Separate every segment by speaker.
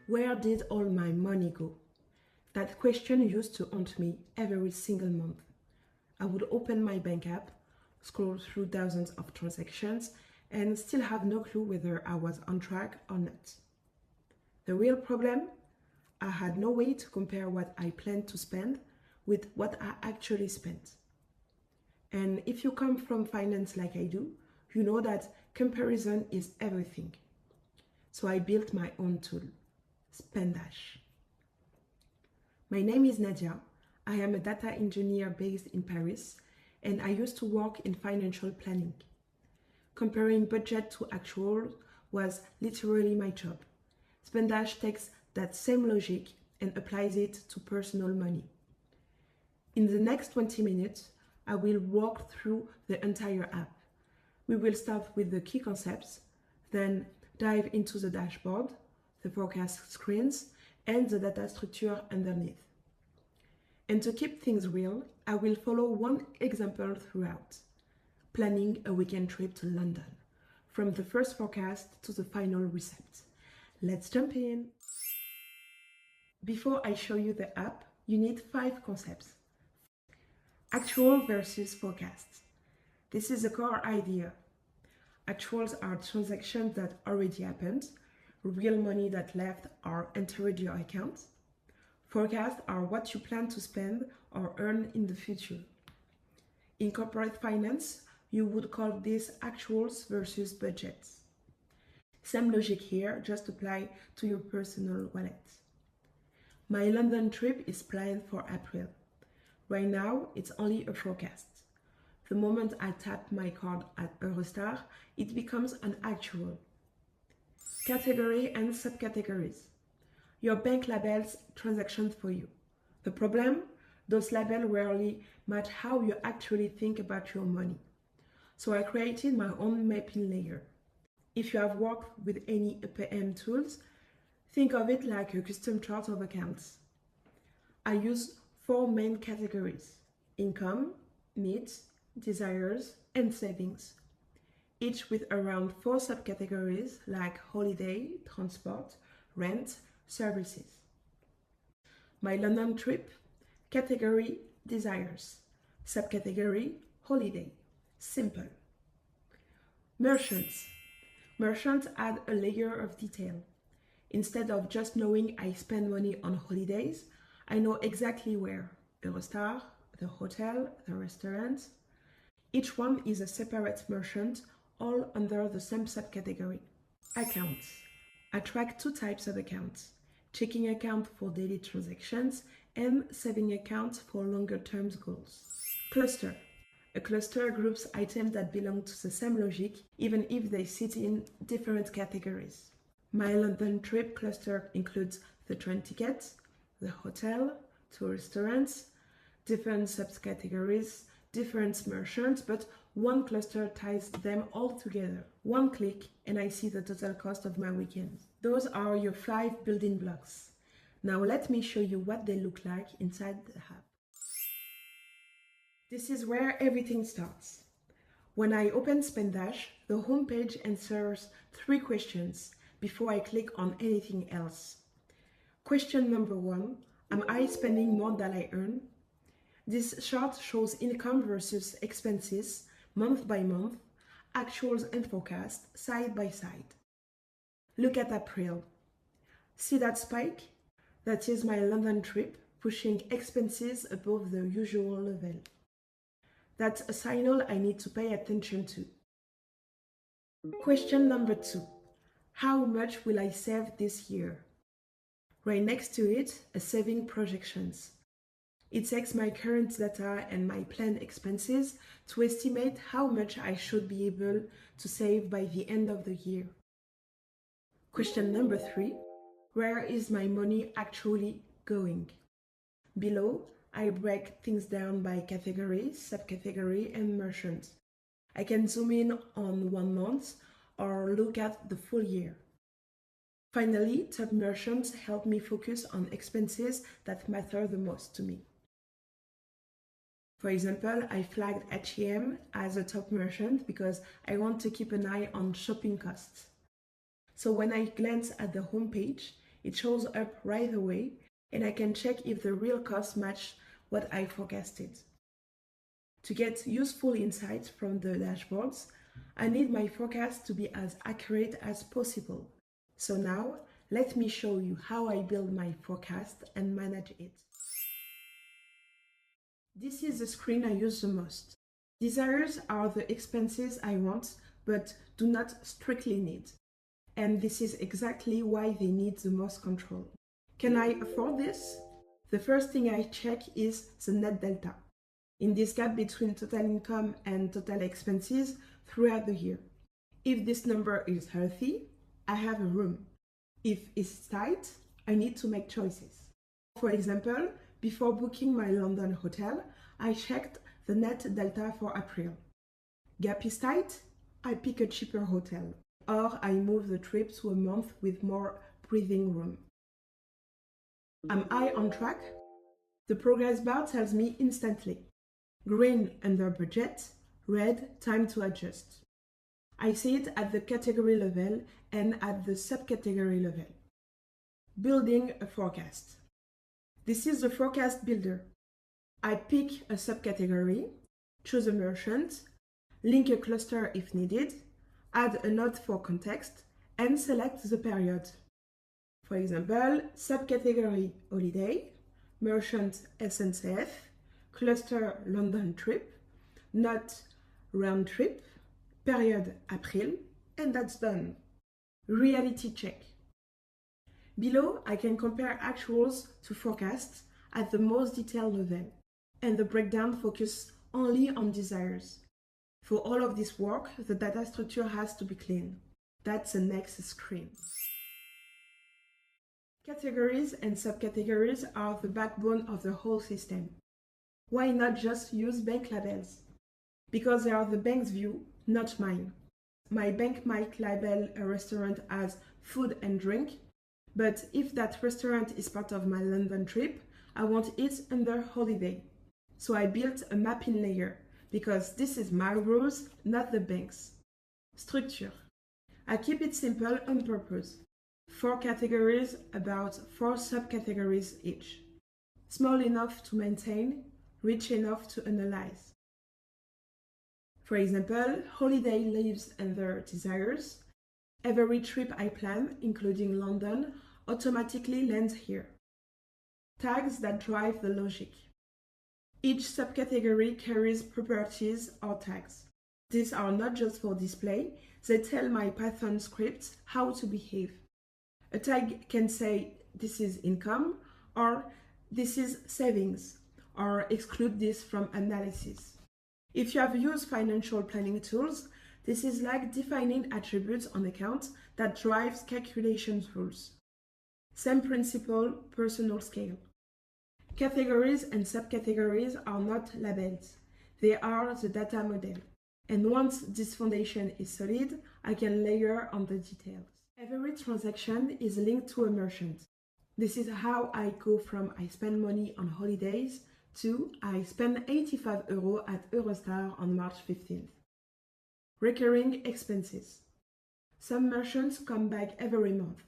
Speaker 1: Where did all my money go? That question used to haunt me every single month. I would open my bank app, scroll through thousands of transactions, and still have no clue whether I was on track or not. The real problem? I had no way to compare what I planned to spend with what I actually spent. And if you come from finance like I do, you know that comparison is everything. So I built my own tool, Spendash. My name is Nadia. I am a data engineer based in Paris, and I used to work in financial planning. Comparing budget to actual was literally my job. Spendash takes that same logic and applies it to personal money. In the next 20 minutes, I will walk through the entire app. We will start with the key concepts, then dive into the dashboard, the forecast screens, and the data structure underneath. And to keep things real, I will follow one example throughout. Planning a weekend trip to London, from the first forecast to the final receipt. Let's jump in. Before I show you the app, you need 5 concepts. Actual versus forecast. This is the core idea. Actuals are transactions that already happened, real money that left or entered your account. Forecasts are what you plan to spend or earn in the future. In corporate finance, you would call this actuals versus budgets. Same logic here, just apply to your personal wallet. My London trip is planned for April. Right now, it's only a forecast. The moment I tap my card at Eurostar, it becomes an actual. Category and subcategories. Your bank labels transactions for you. The problem? Those labels rarely match how you actually think about your money. So I created my own mapping layer. If you have worked with any FP&A tools, think of it like a custom chart of accounts. I use 4 main categories: income, needs, desires, and savings, each with around 4 subcategories like holiday, transport, rent, services. My London trip, category desires, subcategory holiday, simple. Merchants. Merchants add a layer of detail. Instead of just knowing I spend money on holidays, I know exactly where: Eurostar, the hotel, the restaurant. Each one is a separate merchant, all under the same subcategory. Accounts. I track 2 types of accounts: checking account for daily transactions and saving accounts for longer-term goals. Cluster. A cluster groups items that belong to the same logic, even if they sit in different categories. My London trip cluster includes the train ticket, the hotel, 2 restaurants, different subcategories, different merchants, but one cluster ties them all together. One click and I see the total cost of my weekend. Those are your 5 building blocks. Now let me show you what they look like inside the app. This is where everything starts. When I open Spendash, the homepage answers 3 questions before I click on anything else. Question number 1, am I spending more than I earn? This chart shows income versus expenses, month by month, actuals and forecast, side by side. Look at April. See that spike? That is my London trip, pushing expenses above the usual level. That's a signal I need to pay attention to. Question number 2. How much will I save this year? Right next to it, a saving projections. It takes my current data and my planned expenses to estimate how much I should be able to save by the end of the year. Question number 3. Where is my money actually going? Below, I break things down by category, subcategory, and merchant. I can zoom in on 1 month or look at the full year. Finally, top merchants help me focus on expenses that matter the most to me. For example, I flagged H&M as a top merchant because I want to keep an eye on shopping costs. So when I glance at the homepage, It shows up right away, and I can check if the real costs match what I forecasted. To get useful insights from the dashboards, I need my forecast to be as accurate as possible. So now, let me show you how I build my forecast and manage it. This is the screen I use the most. Desires are the expenses I want, but do not strictly need. And this is exactly why they need the most control. Can I afford this? The first thing I check is the net delta, in this gap between total income and total expenses throughout the year. If this number is healthy, I have a room. If it's tight, I need to make choices. For example, before booking my London hotel, I checked the net delta for April. Gap is tight, I pick a cheaper hotel, or I move the trip to a month with more breathing room. Am I on track? The progress bar tells me instantly. Green, under budget; red, time to adjust. I see it at the category level and at the subcategory level. Building a forecast. This is the forecast builder. I pick a subcategory, choose a merchant, link a cluster if needed, add a note for context, and select the period. For example, subcategory holiday, merchant SNCF, cluster London trip, note round trip, period April, and that's done. Reality check. Below, I can compare actuals to forecasts at the most detailed level, and the breakdown focuses only on desires. For all of this work, the data structure has to be clean. That's the next screen. Categories and subcategories are the backbone of the whole system. Why not just use bank labels? Because they are the bank's view, not mine. My bank might label a restaurant as food and drink, but if that restaurant is part of my London trip, I want it under holiday. So I built a mapping layer, because this is my rules, not the bank's. Structure. I keep it simple on purpose. 4 categories, about 4 subcategories each. Small enough to maintain, rich enough to analyze. For example, holiday lives under desires. Every trip I plan, including London, automatically lands here. Tags that drive the logic. Each subcategory carries properties or tags. These are not just for display, they tell my Python script how to behave. A tag can say this is income, or this is savings, or exclude this from analysis. If you have used financial planning tools, this is like defining attributes on accounts that drives calculation rules. Same principle, personal scale. Categories and subcategories are not labels. They are the data model. And once this foundation is solid, I can layer on the details. Every transaction is linked to a merchant. This is how I go from I spend money on holidays to I spend 85 € at Eurostar on March 15th. Recurring expenses. Some merchants come back every month.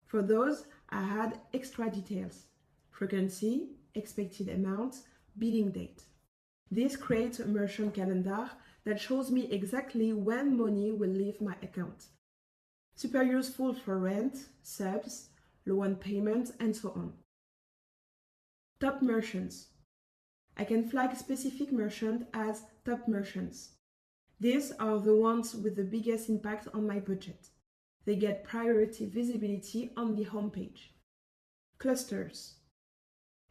Speaker 1: For those, I had extra details: frequency, expected amount, billing date. This creates a merchant calendar that shows me exactly when money will leave my account. Super useful for rent, subs, loan payments, and so on. Top merchants. I can flag specific merchants as top merchants. These are the ones with the biggest impact on my budget. They get priority visibility on the homepage. Clusters.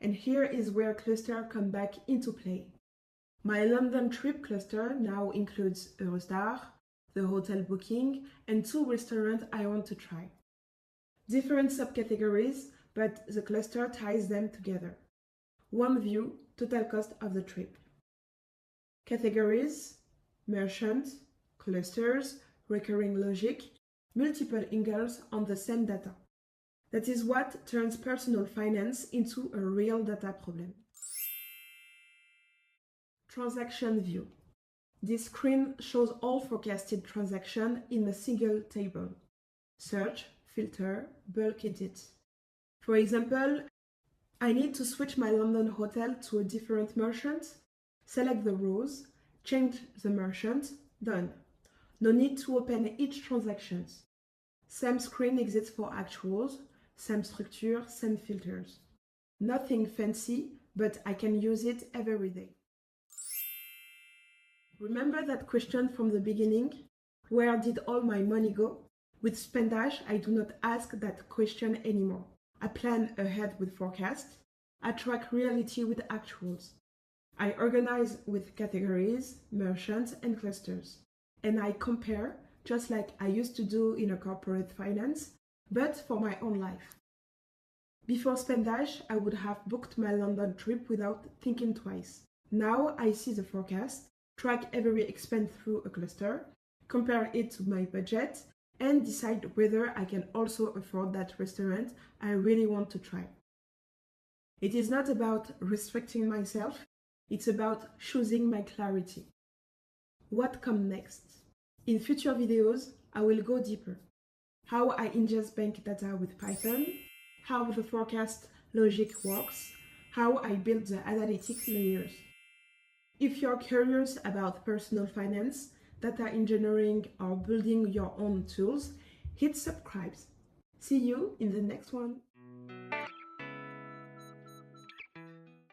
Speaker 1: And here is where clusters come back into play. My London trip cluster now includes Eurostar, the hotel booking, and 2 restaurants I want to try. Different subcategories, but the cluster ties them together. One view, total cost of the trip. Categories, merchants, clusters, recurring logic, multiple angles on the same data. That is what turns personal finance into a real data problem. Transaction view. This screen shows all forecasted transactions in a single table. Search, filter, bulk edit. For example, I need to switch my London hotel to a different merchant. Select the rows, change the merchant, done. No need to open each transaction. Same screen exists for actuals, same structure, same filters. Nothing fancy, but I can use it every day. Remember that question from the beginning? Where did all my money go? With Spendash, I do not ask that question anymore. I plan ahead with forecasts. I track reality with actuals. I organize with categories, merchants, and clusters. And I compare, just like I used to do in a corporate finance, but for my own life. Before Spendash, I would have booked my London trip without thinking twice. Now I see the forecast, track every expense through a cluster, compare it to my budget, and decide whether I can also afford that restaurant I really want to try. It is not about restricting myself, it's about choosing my clarity. What comes next? In future videos, I will go deeper. How I ingest bank data with Python, how the forecast logic works, how I build the analytic layers. If you're curious about personal finance, data engineering, or building your own tools, hit subscribe. See you in the next one.